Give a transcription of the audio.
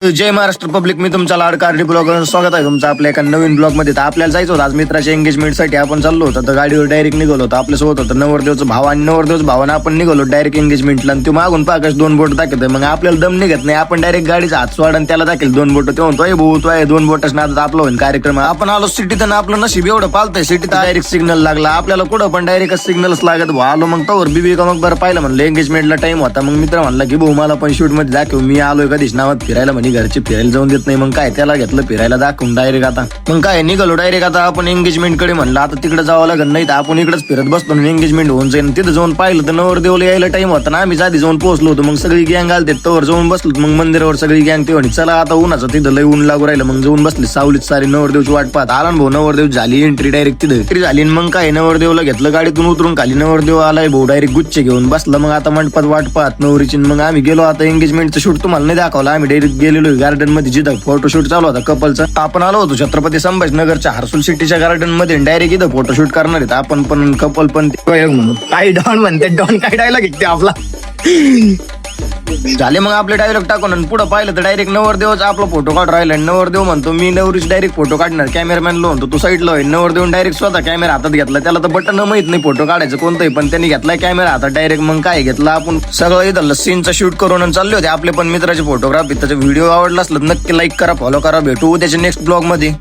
जय Maharashtra public, मी तुमचा लाडका RD blogger स्वागत आहे तुमचं आपल्या एका नवीन ब्लॉग मध्ये. तर आपल्याला जायचं होतं आज मित्राच्या एंगेजमेंटसाठी. आपण चाललो होतो तर गाडीवर डायरेक्ट निघालो होतो. आपल्यासोबत होतं नवरदेवचं भाव आणि नवरदेवचं भावानं आपण निघालो डायरेक्ट एंगेजमेंटला. आणि तो मागून पाकच 2 बोट दाखवतोय. मग आपल्याला दम निघत नाही, आपण डायरेक्ट गाडीचा हात सोडा आणि त्याला दाखल 2 बोट. तो म्हणतोय भाऊ तो आहे 2 बोटच नादात आपलं होईल कार्यक्रम. आपण आलो सिटीत आणि आपलं नशीब एवढं पालतंय, सिटीत डायरेक्ट सिग्नल लागला आपल्याला. कुठं पण डायरेक्ट सिग्नलच लागत. भाऊ आलो मग तोवर बीबी का मग बरं पाहिलं म्हणलं एंगेजमेंटला टाइम होता. मग मित्र म्हणला की भाऊ मला पण शूट मध्ये दाखव, मी आलोय कधीच नावात फिरायला म्हणे, घरचे फिरायला जाऊन देत नाही. मग काय त्याला घेतलं फिरायला दाखवून डायरेक्ट. आता मग काय निघालो डायरेक्ट. आता आपण एंगेजमेंट कडे म्हणलं आता तिकडे जावं लागेल, नाही तर आपण इकडेच फिरत बसतो एंगेजमेंट होऊन जाईल. तिथं जाऊन पाहिलं तर नवरदेवला यायला टाइम होता ना, आम्ही आधी जाऊन पोहोचलो होतो. मग सगळी गँग आलते तवर जाऊन बसलो. मग मंदिरावर सगळी गँग ते म्हणे चला आता उन्हाचं तिथं लय ऊन लागू राहिलं. मग जाऊन बसले सावलीत सारी नवरदेवची वाट पाहत. आला भाऊ नवरदेव झाली एंट्री डायरेक्ट तिथं एंट्री झाली. मग काय नवरदेवला घेतलं गाडीतून उतरून खाली. नवरदेव आलाय भाऊ डायरेक्ट गुच्छ घेऊन बसला. मग आता मंडपात वाट पाहत नवरीची. मग आम्ही गेलो. आता एंगेजमेंटचं शूट तुम्हाला नाही दाखवलं, आम्ही डायरेक्ट गेलेलो गार्डन मध्ये जिथं फोटोशूट चालू होता कपलचा. आपण आलो होतो छत्रपती संभाजीनगरच्या हर्सुल सिटीच्या गार्डन मध्ये. डायरेक्ट इथं फोटोशूट करणार आहेत आपण पण कपल पण. काय डॉन म्हणते, डॉन काय डायलॉग घेते आपला. झाले मग आपले डायलॉग टाकून आणि पुढे पाहिलं तर डायरेक्ट नवरदेवच आपला फोटो काढ राहिला. नवरदेव म्हणतो मी नवरीच डायरेक्ट फोटो काढणार, कॅमेरामॅन लो म्हणतो तू साईडला होईल. नवरदेव डायरेक्ट स्वतः कॅमेरा हातात घेतला. त्याला तर बटन माहित नाही फोटो काढायचं कोणतंही, पण त्यांनी घेतलाय कॅमेरा हातात डायरेक्ट. मग काय घेतलं आपण सगळं इथं सीनचा शूट करून चालले होते आपले पण मित्राचे फोटोग्राफी. त्याचा व्हिडिओ आवडला असला नक्की लाईक करा, फॉलो करा. भेटू त्याच्या नेक्स्ट ब्लॉग मध्ये.